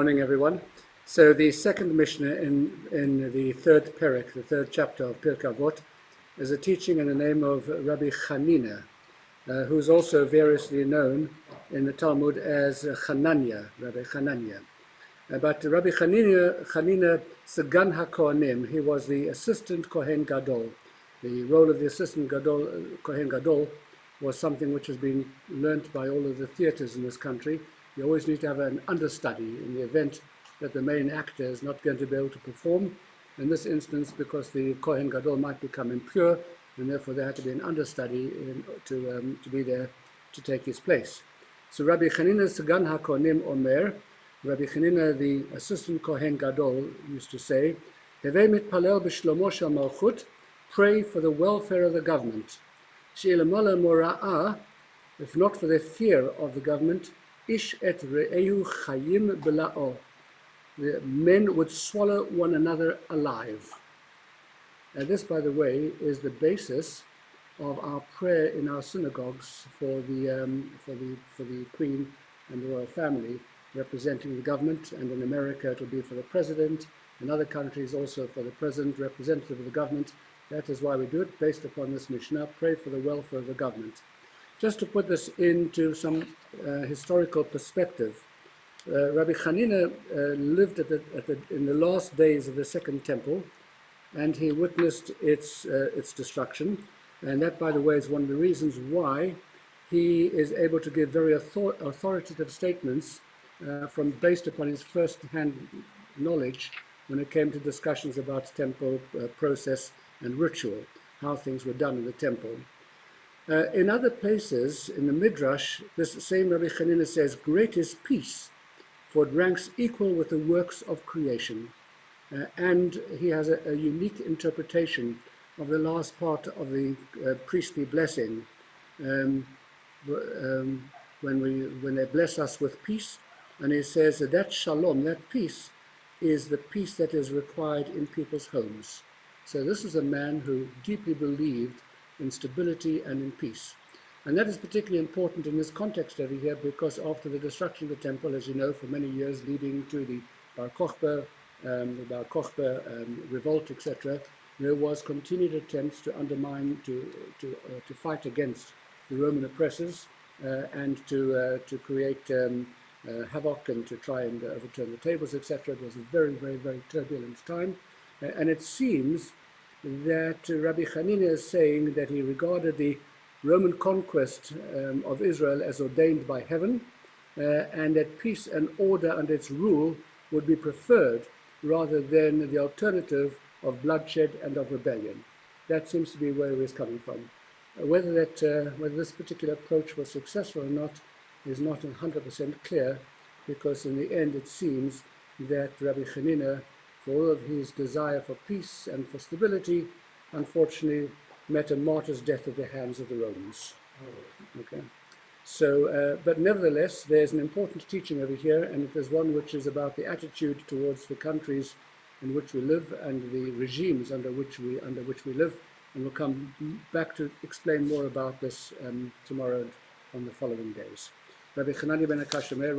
Morning, everyone. So the second Mishnah in the third Perek, the third chapter of Pirkei Avot, is a teaching in the name of Rabbi Chanina, who is also variously known in the Talmud as Hanania, Rabbi Hanania. But Rabbi Chanina Sagan HaKohanim, he was the assistant Kohen Gadol. The role of the assistant Kohen Gadol was something which has been learnt by all of the theatres in this country. You always need to have an understudy in the event that the main actor is not going to be able to perform. In this instance, because the Kohen Gadol might become impure, and therefore there had to be an understudy to be there to take his place. So Rabbi Chanina Sagan HaKohanim Omer, Rabbi Chanina, the assistant Kohen Gadol, used to say, Hevei mitpalel b'shlomo shel malchut, pray for the welfare of the government. She'elamala mora'ah, if not for the fear of the government, Ish et re'ehu chayim bela'o. The men would swallow one another alive. And this, by the way, is the basis of our prayer in our synagogues for the Queen and the royal family representing the government, and in America it will be for the president, in other countries also for the president, representative of the government. That is why we do it, based upon this Mishnah, pray for the welfare of the government. Just to put this into some historical perspective, Rabbi Chanina lived in the last days of the Second Temple, and he witnessed its destruction. And that, by the way, is one of the reasons why he is able to give very authoritative statements based upon his first-hand knowledge when it came to discussions about temple process and ritual, how things were done in the temple. In other places, in the Midrash, this same Rabbi Chanina says, great is peace, for it ranks equal with the works of creation. And he has a unique interpretation of the last part of the priestly blessing, when they bless us with peace. And he says that shalom, that peace, is the peace that is required in people's homes. So this is a man who deeply believed in stability and in peace. And that is particularly important in this context over here, because after the destruction of the temple, as you know, for many years leading to the Bar Kokhba revolt, etc., there was continued attempts to undermine, to fight against the Roman oppressors and to create havoc and to try and overturn the tables, etc. It was a very, very, very turbulent time. And it seems that Rabbi Chanina is saying that he regarded the Roman conquest of Israel as ordained by heaven, and that peace and order under its rule would be preferred rather than the alternative of bloodshed and of rebellion. That seems to be where he was coming from. Whether this particular approach was successful or not is not 100% clear, because in the end it seems that Rabbi Chanina, for all of his desire for peace and for stability, unfortunately met a martyr's death at the hands of the Romans. Okay. So, but nevertheless, there's an important teaching over here, and it is one which is about the attitude towards the countries in which we live and the regimes under which we live, and we'll come back to explain more about this tomorrow and on the following days. Rabbi Chanani ben Akashemeh,